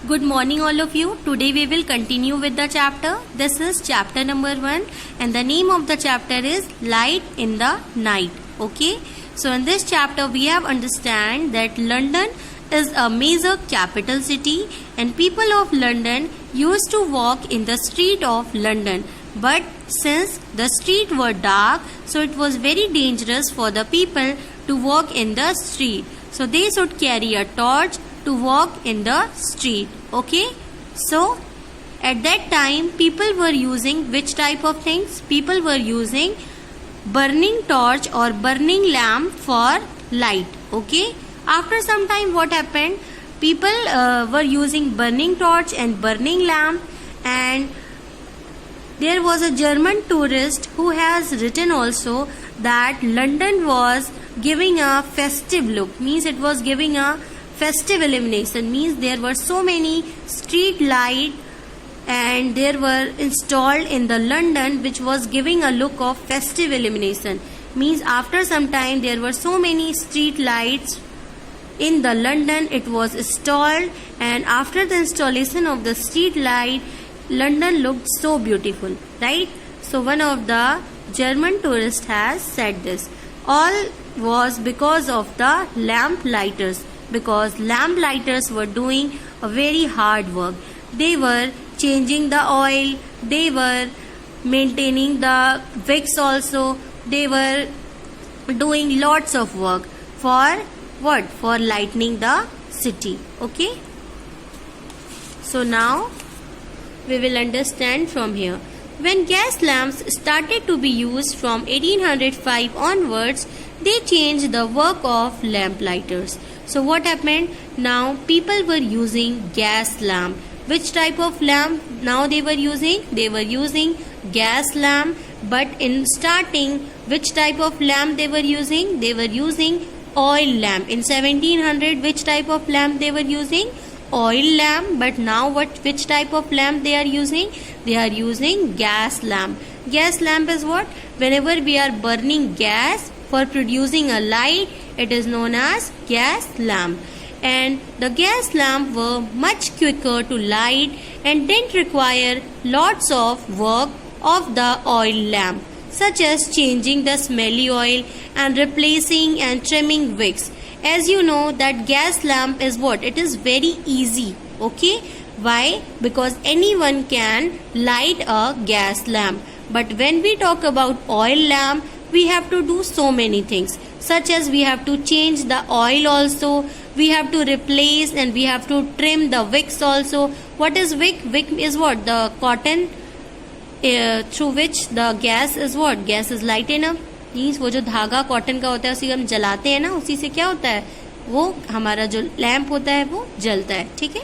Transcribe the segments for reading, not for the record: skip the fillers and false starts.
Good morning all of you. Today we will continue with the chapter. This is chapter number 1 and the name of the chapter is Light in the Night. Okay. So in this chapter we have understand that London is a major capital city and people of London used to walk in the street of London. But since the street were dark, so it was very dangerous for the people to walk in the street. So they should carry a torch to walk in the street. Okay. So at that time people were using which type of things? People were using burning torch or burning lamp for light. Okay. After some time what happened? People were using burning torch and burning lamp, and there was a German tourist who has written also that London was giving a festive look, means it was giving a festive illumination, means there were so many street lights and there were installed in the London which was giving a look of festive illumination. Means after some time there were so many street lights in the London, it was installed, and after the installation of the street light, London looked so beautiful, right? So one of the German tourists has said this. All was because of the lamp lighters, because lamp lighters were doing a very hard work. They were changing the oil, they were maintaining the wicks also, they were doing lots of work for what? For lightening the city. Okay. So now we will understand from here. When gas lamps started to be used from 1805 onwards, they changed the work of lamp lighters. So what happened? Now people were using gas lamp. Which type of lamp now they were using? They were using gas lamp. But in starting, which type of lamp they were using? They were using oil lamp. In 1700, which type of lamp they were using? Oil lamp. But now which type of lamp they are using? They are using gas lamp. Gas lamp is what? Whenever we are burning gas for producing a light, it is known as gas lamp. And the gas lamp were much quicker to light and didn't require lots of work of the oil lamp, such as changing the smelly oil and replacing and trimming wicks. As you know that gas lamp is what? It is very easy. Okay. Why? Because anyone can light a gas lamp. But when we talk about oil lamp, we have to do so many things, such as we have to change the oil also, we have to replace and we have to trim the wicks also. What is wick? Wick is what? The cotton through which the gas is what? Gas is lightened up. Means वो जो धागा cotton का होता है उसी हम जलाते हैं ना, उसी से क्या होता है? वो हमारा जो लैंप होता है वो जलता है. ठीक है.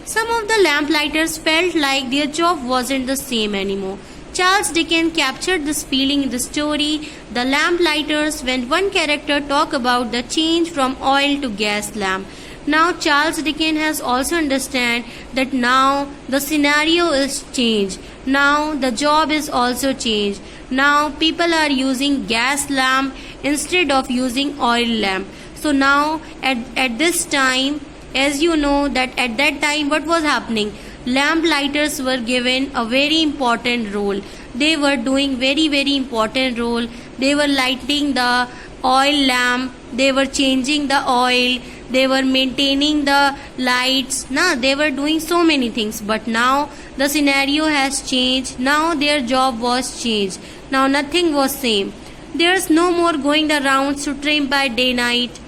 Some of the lamp lighters felt like their job wasn't the same anymore. Charles Dickens captured this feeling in the story The Lamp Lighters when one character talked about the change from oil to gas lamp. Now Charles Dickens has also understand that now the scenario is changed. Now the job is also changed. Now people are using gas lamp instead of using oil lamp. So now at this time, as you know that at that time what was happening? Lamp lighters were given a very important role. They were doing very important role. They were lighting the oil lamp. They were changing the oil. They were maintaining the lights. They were doing so many things. But now the scenario has changed. Now their job was changed. Now nothing was same. There's no more going the rounds to trim by daylight.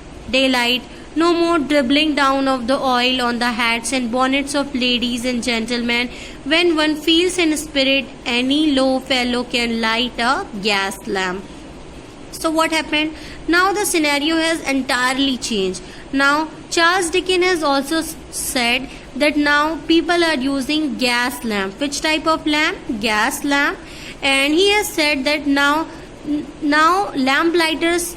No more dribbling down of the oil on the hats and bonnets of ladies and gentlemen. When one feels in spirit, any low fellow can light a gas lamp. So what happened? Now the scenario has entirely changed. Now Charles Dickens has also said that now people are using gas lamp. Which type of lamp? Gas lamp. And he has said that now lamp lighters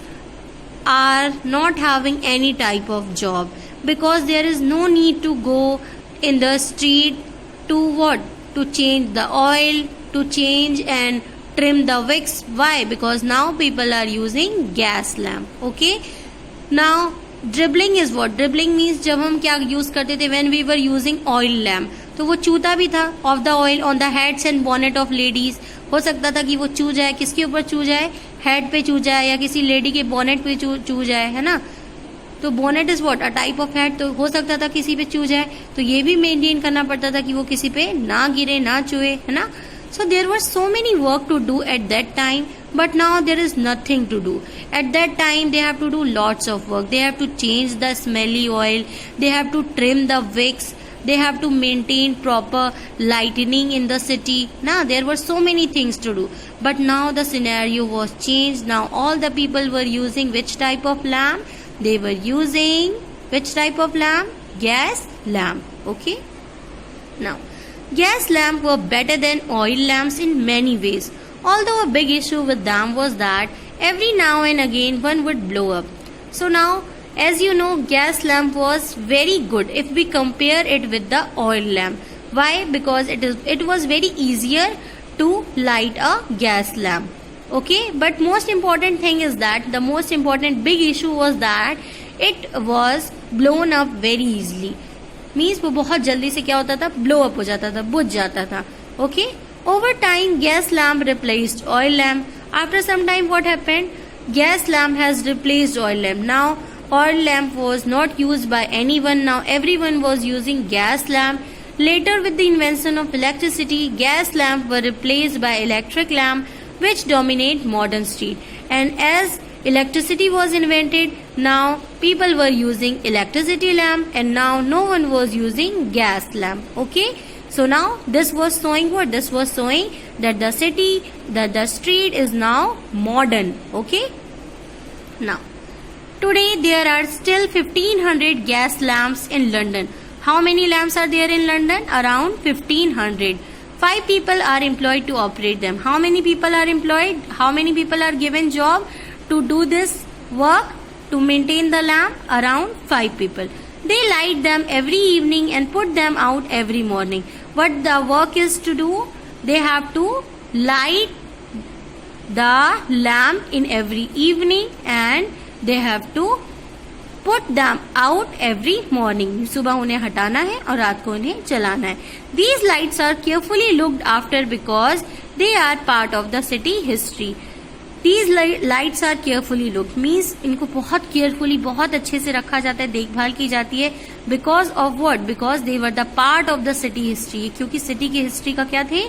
are not having any type of job, because there is no need to go in the street to what? To change the oil, to change and trim the wicks. Why? Because now people are using gas lamp. Okay. Now dribbling is what, dribbling means जब हम क्या use करते थे, when we were using oil lamp, तो वो चूता भी था of the oil on the heads and bonnet of ladies. हो सकता था कि वो चू जाए, किसके ऊपर चू जाए, हेड पे चू जाए या किसी लेडी के बॉनेट पे चू जाए, है ना। तो bonnet is what, a type of head, तो हो सकता था किसी पे चू जाए, तो ये भी मेंटेन करना पड़ता था कि वो किसी पे ना गिरे, ना चुए, है ना। So there were so many work to do at that time, but now there is nothing to do. At that time they have to do lots of work. They have to change the smelly oil, they have to trim the wicks, they have to maintain proper lighting in the city. Now there were so many things to do, but now the scenario was changed. Now all the people were using which type of lamp? They were using which type of lamp? Gas lamp. Okay, now gas lamps were better than oil lamps in many ways, although a big issue with them was that every now and again one would blow up. So now, as you know, gas lamp was very good if we compare it with the oil lamp. Why? Because it was very easier to light a gas lamp. Okay, but most important thing is that the most important big issue was that it was blown up very easily. Means वो बहुत जल्दी से क्या होता था, blow up हो जाता था, बुझ जाता था. Okay, over time gas lamp replaced oil lamp. After some time what happened, gas lamp has replaced oil lamp. Now oil lamp was not used by anyone. Now everyone was using gas lamp. Later, with the invention of electricity, gas lamp were replaced by electric lamp, which dominate modern street. And as electricity was invented, now people were using electricity lamp, and now no one was using gas lamp. Okay, so now this was showing what? This was showing that the city, that the street is now modern. Okay, now today there are still 1500 gas lamps in London. How many lamps are there in London? Around 1500. 5 people are employed to operate them. How many people are employed? How many people are given job to do this work, to maintain the lamp? Around 5 people. They light them every evening and put them out every morning. What the work is to do? They have to light the lamp in every evening and they have to put them out every morning. सुबह उन्हें हटाना है और रात को उन्हें जलाना है. These lights are carefully looked after because they are part of the city history. These lights are carefully looked means इनको बहुत carefully, बहुत अच्छे से रखा जाता है, देखभाल की जाती है. Because of what? Because they were the part of the city history. क्योंकि city की history का क्या थे?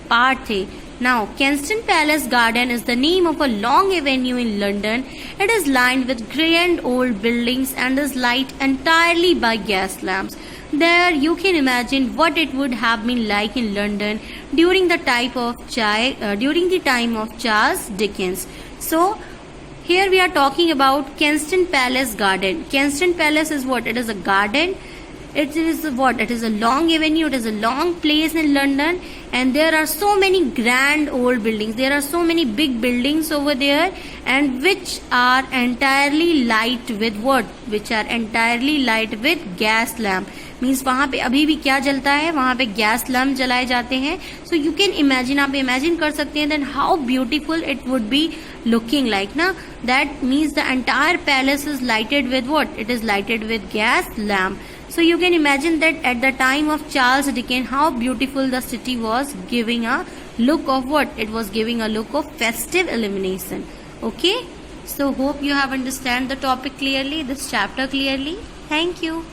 Part थे. Now, Kensington Palace Garden is the name of a long avenue in London. It is lined with grand old buildings and is lit entirely by gas lamps. There, you can imagine what it would have been like in London during the time of Charles Dickens. So, here we are talking about Kensington Palace Garden. Kensington Palace is what? It is a garden. It is what? It is a long avenue. It is a long place in London, and there are so many grand old buildings. There are so many big buildings over there, and which are entirely light with what? Which are entirely light with gas lamp. Means वहाँ पे अभी भी क्या जलता है? वहाँ पे gas lamp जलाए जाते हैं. So you can imagine, आप imagine कर सकते हैं then how beautiful it would be looking like, ना? That means the entire palace is lighted with what? It is lighted with gas lamp. So you can imagine that at the time of Charles Dickens, how beautiful the city was, giving a look of what? It was giving a look of festive illumination. Okay? So hope you have understand the topic clearly, this chapter clearly. Thank you.